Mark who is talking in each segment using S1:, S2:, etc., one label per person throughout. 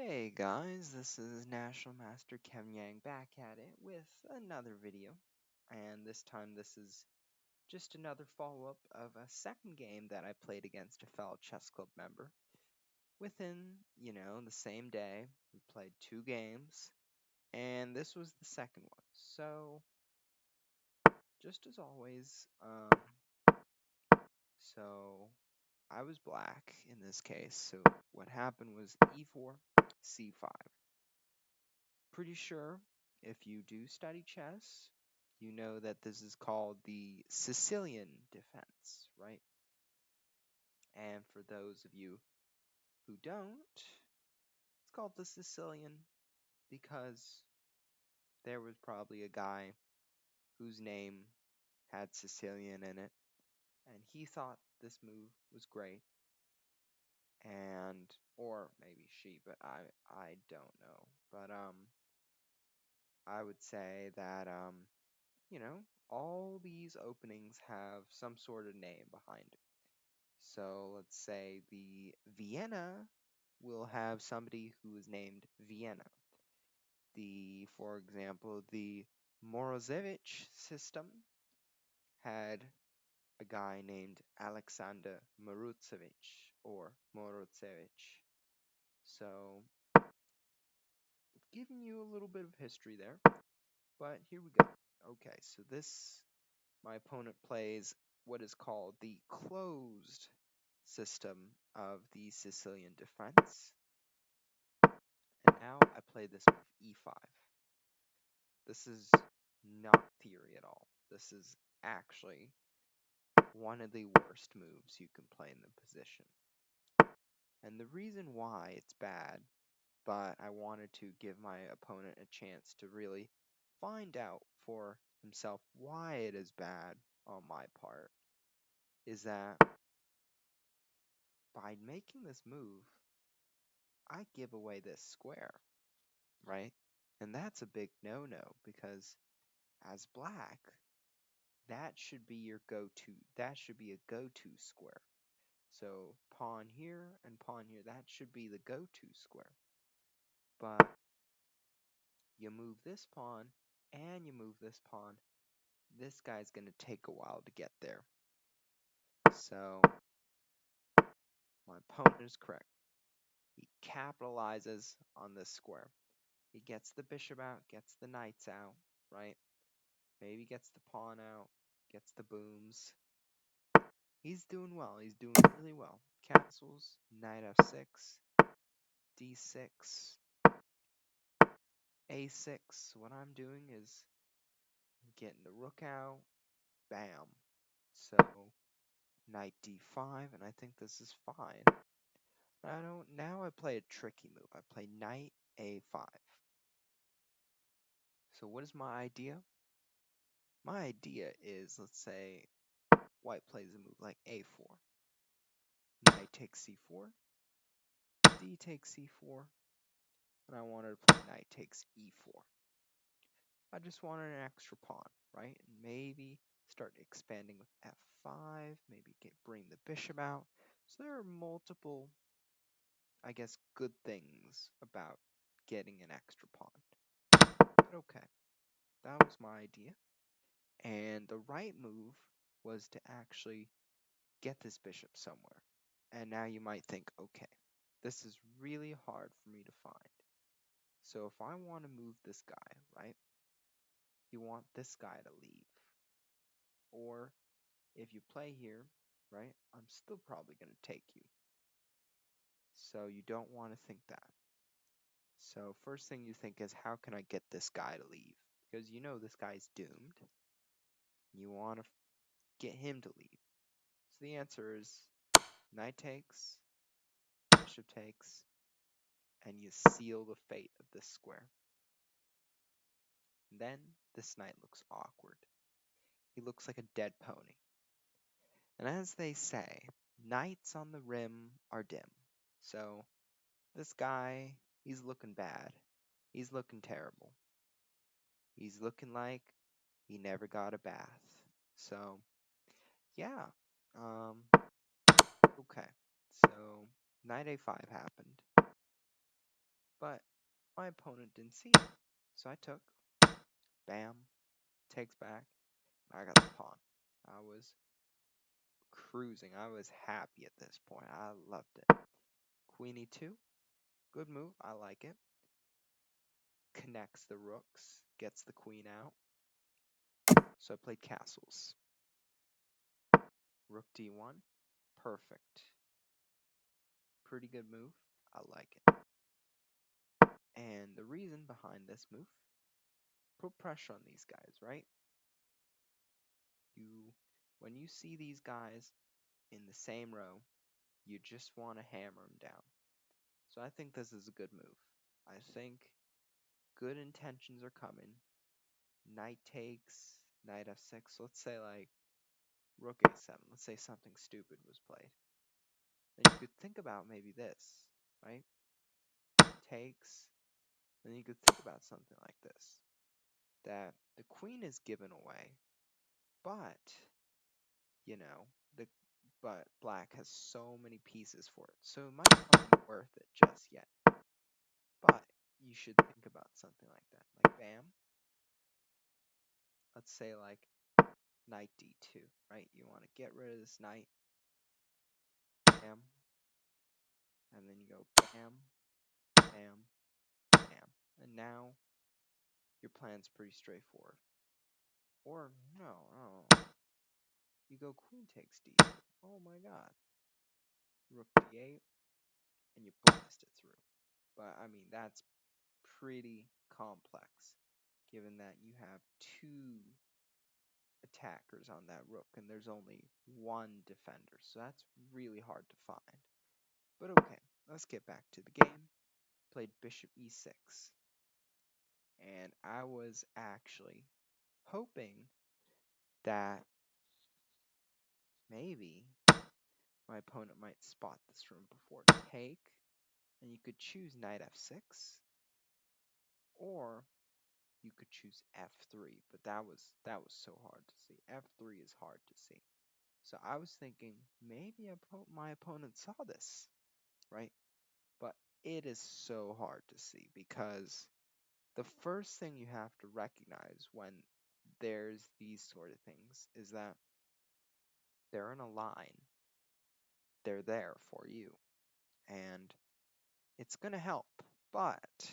S1: Hey guys, this is National Master Kevin Yang back at it with another video. And this time this is just another follow-up of a second game that I played against a fellow chess club member. Within, the same day, we played two games, and this was the second one. So, just as always, so I was black in this case, so what happened was e4, c5. Pretty sure if you do study chess, you know that this is called the Sicilian defense, right? And for those of you who don't, it's called the Sicilian because there was probably a guy whose name had Sicilian in it, and he thought this move was great, and or maybe she, but I don't know. But I would say that all these openings have some sort of name behind it. So let's say the Vienna will have somebody who is named Vienna. For example, the Morozevich system had a guy named Alexander Marutsevich or Morotsevich. So, giving you a little bit of history there, but here we go. Okay, so my opponent plays what is called the closed system of the Sicilian defense. And now I play this move e5. This is not theory at all. This is actually one of the worst moves you can play in the position. And the reason why it's bad, but I wanted to give my opponent a chance to really find out for himself why it is bad on my part, is that by making this move, I give away this square, right? And that's a big no-no because as black, that should be your go-to. That should be a go-to square. So pawn here and pawn here, that should be the go-to square. But you move this pawn and you move this pawn, this guy's going to take a while to get there. So my opponent is correct. He capitalizes on this square. He gets the bishop out, gets the knights out, right? Maybe gets the pawn out, gets the booms. He's doing well. He's doing really well. Castles, knight f6, d6, a6. What I'm doing is getting the rook out. Bam. So, knight d5, and I think this is fine. Now I play a tricky move. I play knight a5. So what is my idea? My idea is, let's say, white plays a move like a4. Knight takes c4, d takes c4, and I wanted to play knight takes e4. I just wanted an extra pawn, right? And maybe start expanding with f5, maybe bring the bishop out. So there are multiple, I guess, good things about getting an extra pawn. But okay, that was my idea. And the right move was to actually get this bishop somewhere. And now you might think, okay, this is really hard for me to find. So if I want to move this guy, right, you want this guy to leave. Or if you play here, right, I'm still probably going to take you. So you don't want to think that. So first thing you think is, how can I get this guy to leave? Because you know this guy's doomed. You want to get him to leave. So the answer is knight takes, bishop takes, and you seal the fate of this square. Then this knight looks awkward. He looks like a dead pony. And as they say, knights on the rim are dim. So this guy, he's looking bad. He's looking terrible. He's looking like he never got a bath. So, yeah. Okay. So, knight a5 happened. But my opponent didn't see it. So I took, bam, takes back, I got the pawn. I was cruising. I was happy at this point. I loved it. Queen e2, good move. I like it. Connects the rooks, gets the queen out. So I played castles. Rook d1, perfect. Pretty good move. I like it. And the reason behind this move, put pressure on these guys, right? When you see these guys in the same row, you just want to hammer them down. So I think this is a good move. I think good intentions are coming. Knight takes, knight f6. Let's say like rook a7. Let's say something stupid was played. Then you could think about maybe this, right? Takes. Then you could think about something like this. That the queen is given away, but, you know, but black has so many pieces for it. So it might not be worth it just yet. But you should think about something like that. Like bam. Let's say like knight d2, right? You want to get rid of this knight. Bam. And then you go bam, bam, bam. And now your plan's pretty straightforward. Or no. You go queen takes d2. Oh my god. Rook d8, and you blast it through. But I mean, that's pretty complex, given that you have two attackers on that rook, and there's only one defender, so that's really hard to find. But okay, let's get back to the game. Played bishop e6, and I was actually hoping that maybe my opponent might spot this from before take, and you could choose knight f6, or you could choose f3, but that was so hard to see. F3 is hard to see. So I was thinking maybe my opponent saw this, right? But it is so hard to see because the first thing you have to recognize when there's these sort of things is that they're in a line. They're there for you. And it's going to help, but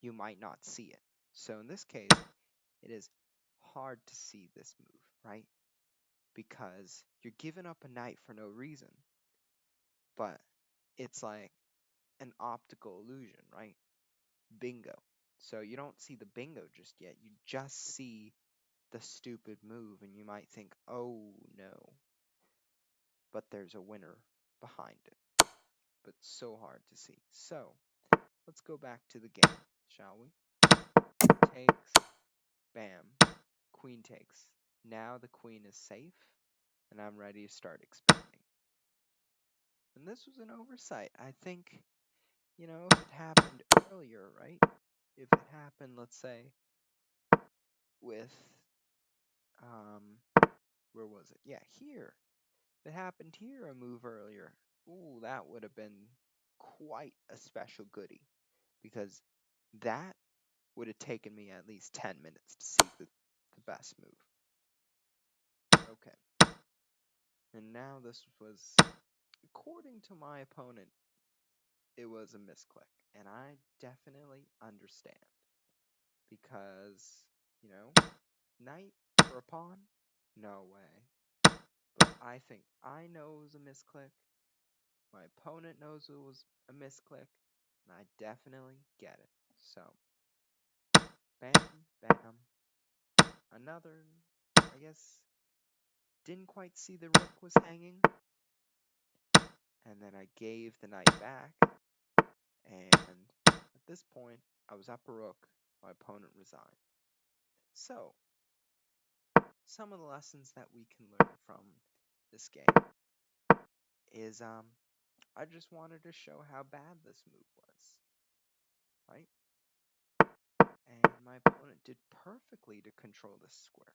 S1: you might not see it. So in this case, it is hard to see this move, right? Because you're giving up a knight for no reason. But it's like an optical illusion, right? Bingo. So you don't see the bingo just yet. You just see the stupid move, and you might think, oh no. But there's a winner behind it. But so hard to see. So let's go back to the game, shall we? Takes, bam, queen takes. Now the queen is safe, and I'm ready to start expanding. And this was an oversight. I think, if it happened earlier, right? If it happened, let's say, with, where was it? Yeah, here. If it happened here a move earlier, ooh, that would have been quite a special goodie. Because that would have taken me at least 10 minutes to see the best move. Okay. And now this was, according to my opponent, it was a misclick. And I definitely understand. Because, knight for a pawn? No way. But I think I know it was a misclick. My opponent knows it was a misclick. And I definitely get it. So, bam, bam. Another, I guess, didn't quite see the rook was hanging. And then I gave the knight back. And at this point, I was up a rook. My opponent resigned. So, some of the lessons that we can learn from this game is I just wanted to show how bad this move was, right? And my opponent did perfectly to control this square.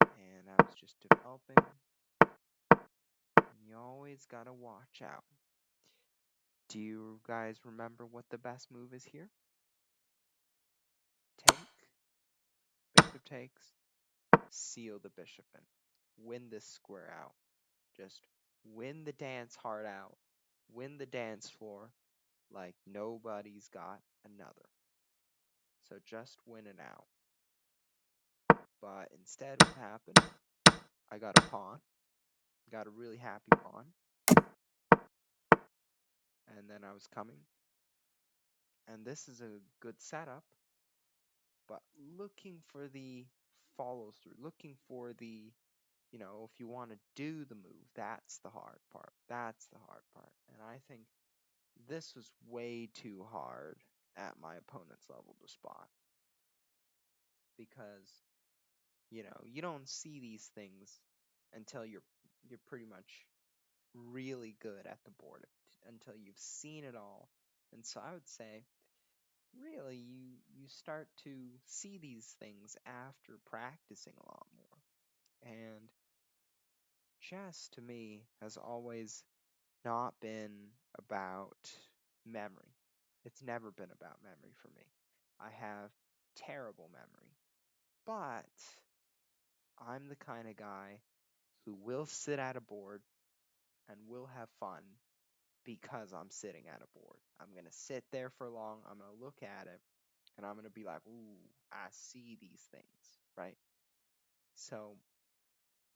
S1: And I was just developing. And you always gotta watch out. Do you guys remember what the best move is here? Take, bishop takes, seal the bishop in. Win this square out. Just win the dance hard out. Win the dance floor like nobody's got another. So just win it out. But instead what happened? I got a pawn. Got a really happy pawn. And then I was coming. And this is a good setup. But looking for the follow through, looking for the, if you want to do the move, that's the hard part. That's the hard part. And I think this was way too hard at my opponent's level to spot. Because, you don't see these things until you're pretty much really good at the board, until you've seen it all. And so I would say really you start to see these things after practicing a lot more. And chess to me has always not been about memory. It's never been about memory for me. I have terrible memory, but I'm the kind of guy who will sit at a board and will have fun because I'm sitting at a board. I'm going to sit there for long, I'm going to look at it, and I'm going to be like, ooh, I see these things, right? So,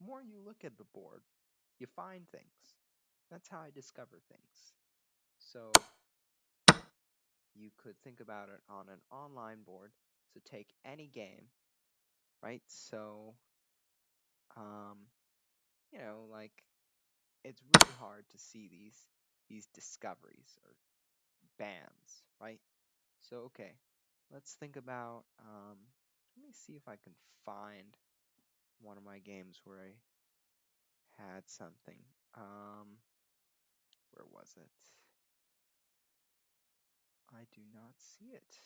S1: more you look at the board, you find things. That's how I discover things. So, you could think about it on an online board. So, take any game, right? So, um, like it's really hard to see these discoveries or bans, right? So, okay, let's think about, let me see if I can find one of my games where I had something. Where was it? I do not see it.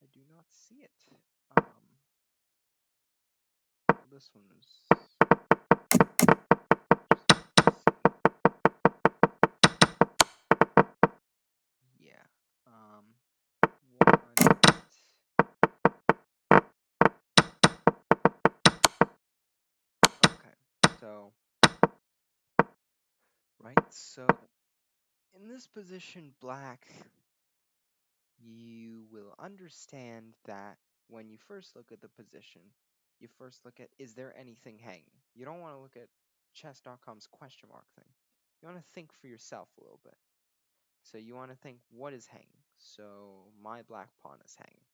S1: I do not see it. This one is. Yeah. One. Okay. So. Right. So. In this position, black, you will understand that when you first look at the position, you first look at, is there anything hanging? You don't want to look at chess.com's question mark thing. You want to think for yourself a little bit. So you want to think, what is hanging? So my black pawn is hanging.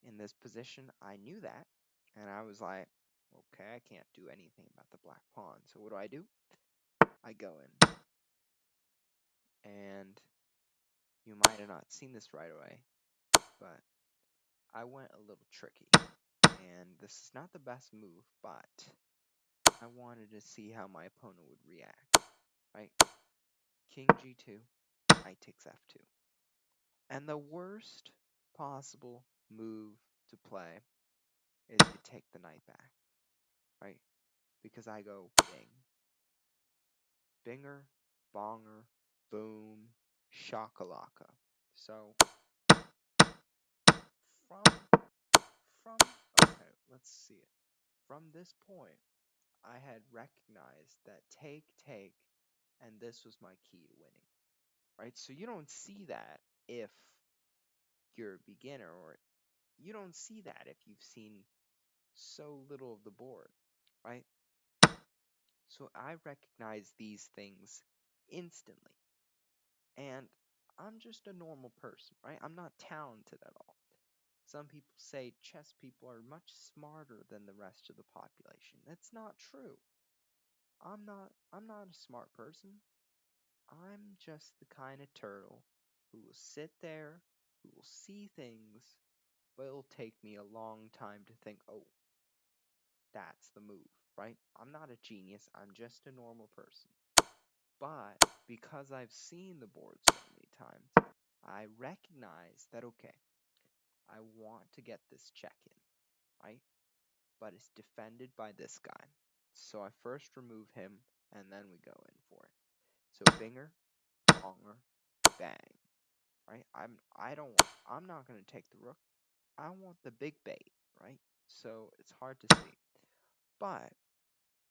S1: In this position, I knew that, and I was like, okay, I can't do anything about the black pawn. So what do? I go in. And you might have not seen this right away, but I went a little tricky. And this is not the best move, but I wanted to see how my opponent would react, right? King g2, knight takes f2. And the worst possible move to play is you take the knight back, right? Because I go bing. Binger, bonger, boom, shakalaka. So, from, okay, let's see it. From this point, I had recognized that take, and this was my key to winning, right? So you don't see that if you're a beginner, or you don't see that if you've seen so little of the board, right? So I recognize these things instantly. And I'm just a normal person, right? I'm not talented at all. Some people say chess people are much smarter than the rest of the population. That's not true. I'm not a smart person. I'm just the kind of turtle who will sit there, who will see things, but it'll take me a long time to think, oh, that's the move, right? I'm not a genius, I'm just a normal person. But because I've seen the board so many times, I recognize that, okay, I want to get this check in, right? But it's defended by this guy. So I first remove him, and then we go in for it. So Binger, Bonger, bang, right? I'm not gonna take the rook. I want the big bait, right? So it's hard to see. But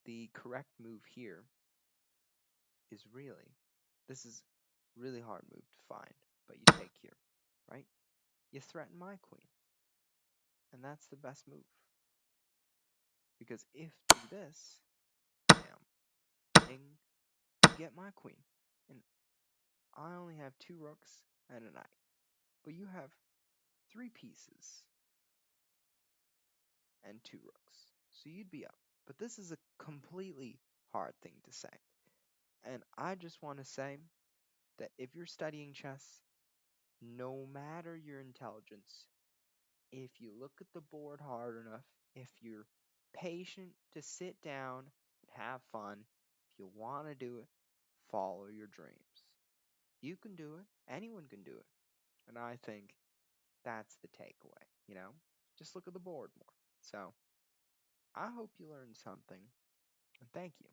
S1: the correct move here is this is really hard move to find, but you take here, right? You threaten my queen, and that's the best move. Because if do this, bam, ding, you get my queen. And I only have 2 rooks and a knight. But you have 3 pieces and 2 rooks. So you'd be up. But this is a completely hard thing to say. And I just want to say that if you're studying chess, no matter your intelligence, if you look at the board hard enough, if you're patient to sit down and have fun, if you want to do it, follow your dreams. You can do it. Anyone can do it. And I think that's the takeaway. Just look at the board more. So I hope you learned something, and thank you.